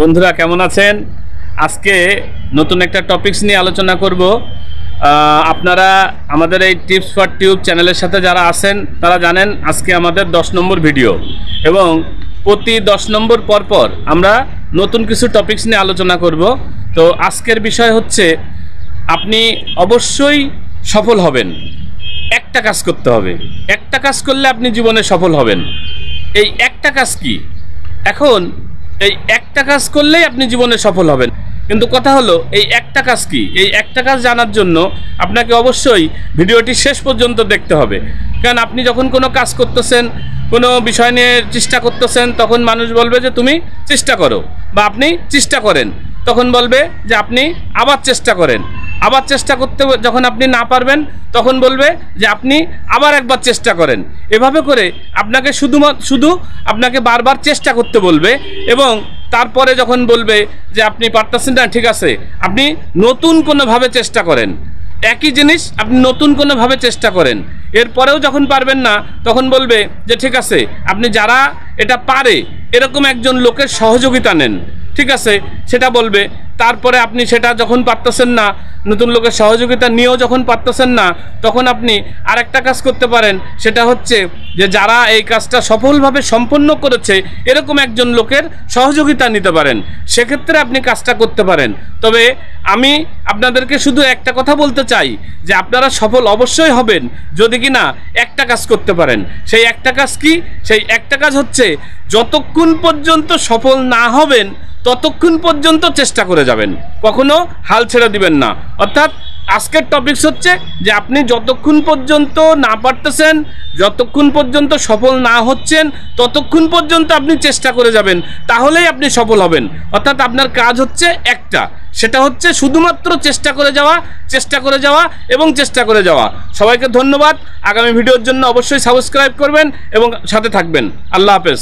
বন্ধুরা কেমন আছেন? আজকে নতুন একটা টপিকস নিয়ে আলোচনা করব। আপনারা আমাদের এই টিপস ফর টিউব চ্যানেলের সাথে যারা আছেন তারা জানেন আজকে আমাদের 10 নম্বর ভিডিও এবং প্রতি 10 নম্বর পর আমরা নতুন কিছু টপিকস নিয়ে আলোচনা করব। তো আজকের বিষয় হচ্ছে আপনি অবশ্যই সফল হবেন। একটা কাজ করতে হবে, একটা কাজ করলে আপনি জীবনে সফল হবেন। এই একটা কাজ কি? এখন এই একটা কাজ করলেই আপনি জীবনে সফল হবেন, কিন্তু কথা হলো এই একটা কাজ কি? এই একটা কাজ জানার জন্য আপনাকে অবশ্যই ভিডিওটি শেষ পর্যন্ত দেখতে হবে। কারণ আপনি যখন কোনো কাজ করতেছেন, কোনো বিষয় নিয়ে চেষ্টা করতেছেন, তখন মানুষ বলবে যে তুমি চেষ্টা করো, বা আপনি চেষ্টা করেন। তখন বলবে যে আপনি আবার চেষ্টা করেন। আবার চেষ্টা করতে যখন আপনি না পারবেন তখন বলবে যে আপনি আবার একবার চেষ্টা করেন। এভাবে করে আপনাকে শুধু আপনাকে বারবার চেষ্টা করতে বলবে এবং তারপরে যখন বলবে যে আপনি পারতেছেন না, ঠিক আছে, আপনি নতুন কোনোভাবে চেষ্টা করেন। একই জিনিস আপনি নতুন কোনোভাবে চেষ্টা করেন। এরপরেও যখন পারবেন না তখন বলবে যে ঠিক আছে, আপনি যারা এটা পারে এরকম একজন লোকের সহযোগিতা নেন, ঠিক আছে, সেটা বলবে। তারপরে আপনি সেটা যখন পারতেছেন না, নতুন লোকের সহযোগিতা নিয়েও যখন পারতেছেন না, তখন আপনি আরেকটা কাজ করতে পারেন। সেটা হচ্ছে যে যারা এই কাজটা সফলভাবে সম্পন্ন করেছে এরকম একজন লোকের সহযোগিতা নিতে পারেন। সেক্ষেত্রে আপনি কাজটা করতে পারেন। তবে আমি আপনাদেরকে শুধু একটা কথা বলতে চাই যে আপনারা সফল অবশ্যই হবেন যদি কিনা একটা কাজ করতে পারেন। সেই একটা কাজ কি? সেই একটা কাজ হচ্ছে যতক্ষণ পর্যন্ত সফল না হবেন ততক্ষণ পর্যন্ত চেষ্টা করে যাবেন, কখনো হাল ছেড়ে দিবেন না। অর্থাৎ আজকের টপিকস হচ্ছে যে আপনি যতক্ষণ পর্যন্ত না পারতেছেন, যতক্ষণ পর্যন্ত সফল না হচ্ছেন, ততক্ষণ পর্যন্ত আপনি চেষ্টা করে যাবেন, তাহলেই আপনি সফল হবেন। অর্থাৎ আপনার কাজ হচ্ছে একটা, সেটা হচ্ছে শুধুমাত্র চেষ্টা করে যাওয়া, চেষ্টা করে যাওয়া এবং চেষ্টা করে যাওয়া। সবাইকে ধন্যবাদ। আগামী ভিডিওর জন্য অবশ্যই সাবস্ক্রাইব করবেন এবং সাথে থাকবেন। আল্লাহ হাফেজ।